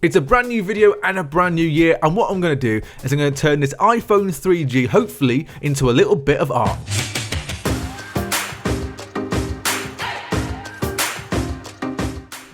It's a brand new video and a brand new year, and what I'm going to do is I'm going to turn this iPhone 3G hopefully into a little bit of art.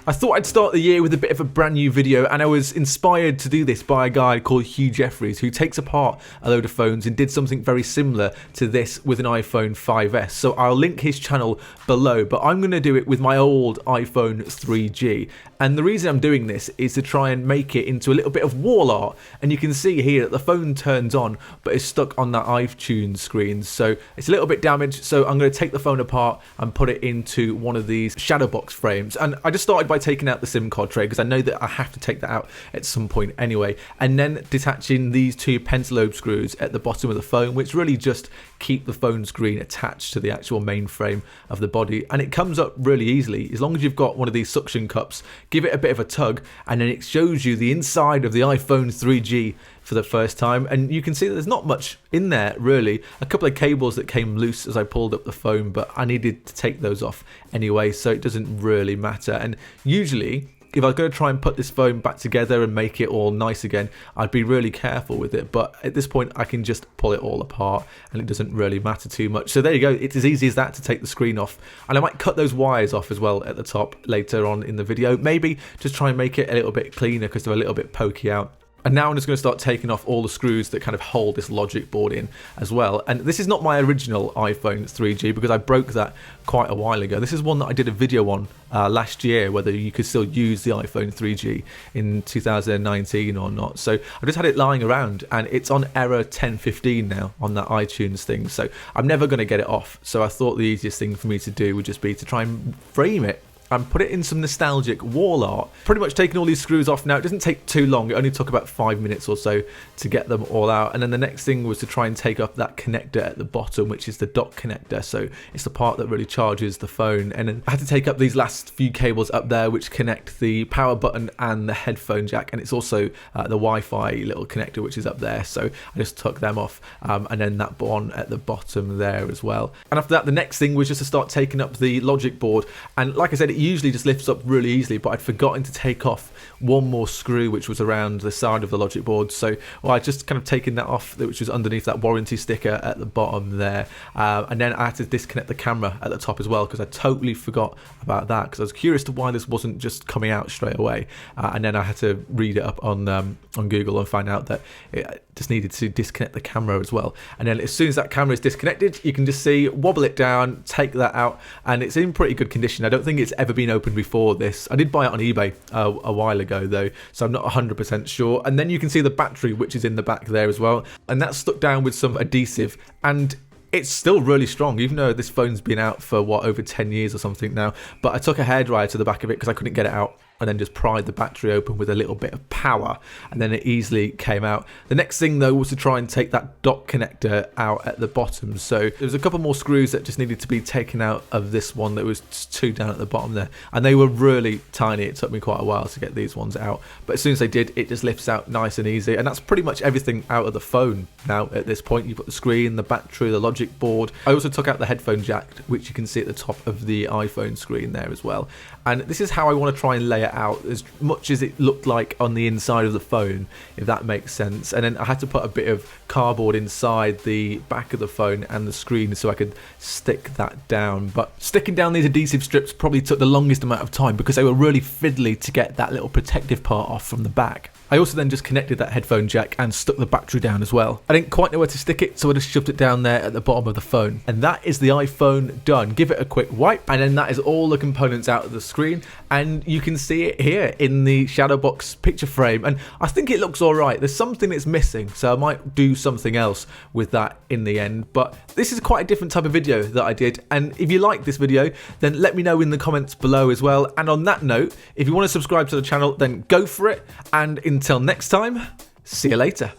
I thought I'd start the year with a bit of a brand new video, and I was inspired to do this by a guy called Hugh Jeffries, who takes apart a load of phones and did something very similar to this with an iPhone 5S. So I'll link his channel below, but I'm going to do it with my old iPhone 3G. And the reason I'm doing this is to try and make it into a little bit of wall art. And you can see here that the phone turns on, but it's stuck on that iTunes screen. So it's a little bit damaged. So I'm going to take the phone apart and put it into one of these shadow box frames. And I just started by taking out the SIM card tray, because I know that I have to take that out at some point anyway. And then detaching these two pentalobe screws at the bottom of the phone, which really just keep the phone screen attached to the actual main frame of the body. And it comes up really easily as long as you've got one of these suction cups. Give it a bit of a tug, and then it shows you the inside of the iPhone 3G for the first time. And you can see that there's not much in there really. A couple of cables that came loose as I pulled up the phone, but I needed to take those off anyway, so it doesn't really matter. And usually if I was going to try and put this phone back together and make it all nice again, I'd be really careful with it. But at this point, I can just pull it all apart and it doesn't really matter too much. So there you go. It's as easy as that to take the screen off. And I might cut those wires off as well at the top later on in the video. Maybe just try and make it a little bit cleaner because they're a little bit pokey out. And now I'm just going to start taking off all the screws that kind of hold this logic board in as well. And this is not my original iPhone 3G because I broke that quite a while ago. This is one that I did a video on last year, whether you could still use the iPhone 3G in 2019 or not. So I just had it lying around, and it's on error 1015 now on that iTunes thing. So I'm never going to get it off. So I thought the easiest thing for me to do would just be to try and frame it and put it in some nostalgic wall art. Pretty much taking all these screws off now. It doesn't take too long. It only took about 5 minutes or so to get them all out. And then the next thing was to try and take off that connector at the bottom, which is the dock connector. So it's the part that really charges the phone. And then I had to take up these last few cables up there, which connect the power button and the headphone jack. And it's also the Wi-Fi little connector, which is up there. So I just took them off, and then that one at the bottom there as well. And after that, the next thing was just to start taking up the logic board. And like I said, it usually just lifts up really easily, but I'd forgotten to take off one more screw, which was around the side of the logic board. So I just kind of taken that off, which was underneath that warranty sticker at the bottom there. And then I had to disconnect the camera at the top as well, because I totally forgot about that, because I was curious to why this wasn't just coming out straight away. And then I had to read it up on Google and find out that it just needed to disconnect the camera as well. And then as soon as that camera is disconnected, you can just see, wobble it down, take that out, and it's in pretty good condition. I don't think it's ever been opened before this. I did buy it on eBay a while ago though, so I'm not 100% sure. And then you can see the battery, which is in the back there as well, and that's stuck down with some adhesive, and it's still really strong, even though this phone's been out for over 10 years or something now. But I took a hairdryer to the back of it because I couldn't get it out, and then just pried the battery open with a little bit of power, and then it easily came out. The next thing though was to try and take that dock connector out at the bottom. So there was a couple more screws that just needed to be taken out of this one. There was two down at the bottom there, and they were really tiny. It took me quite a while to get these ones out, but as soon as they did, it just lifts out nice and easy. And that's pretty much everything out of the phone now at this point. You've got the screen, the battery, the logic board. I also took out the headphone jack, which you can see at the top of the iPhone screen there as well. And this is how I want to try and lay it out, as much as it looked like on the inside of the phone, if that makes sense. And then I had to put a bit of cardboard inside the back of the phone and the screen so I could stick that down. But sticking down these adhesive strips probably took the longest amount of time because they were really fiddly to get that little protective part off from the back. I also then just connected that headphone jack and stuck the battery down as well. I didn't quite know where to stick it, so I just shoved it down there at the bottom of the phone. And that is the iPhone done. Give it a quick wipe, and then that is all the components out of the screen. And you can see it here in the shadow box picture frame. And I think it looks all right. There's something that's missing, so I might do something else with that in the end. But this is quite a different type of video that I did. And if you like this video, then let me know in the comments below as well. And on that note, if you want to subscribe to the channel, then go for it. And until next time, see you later.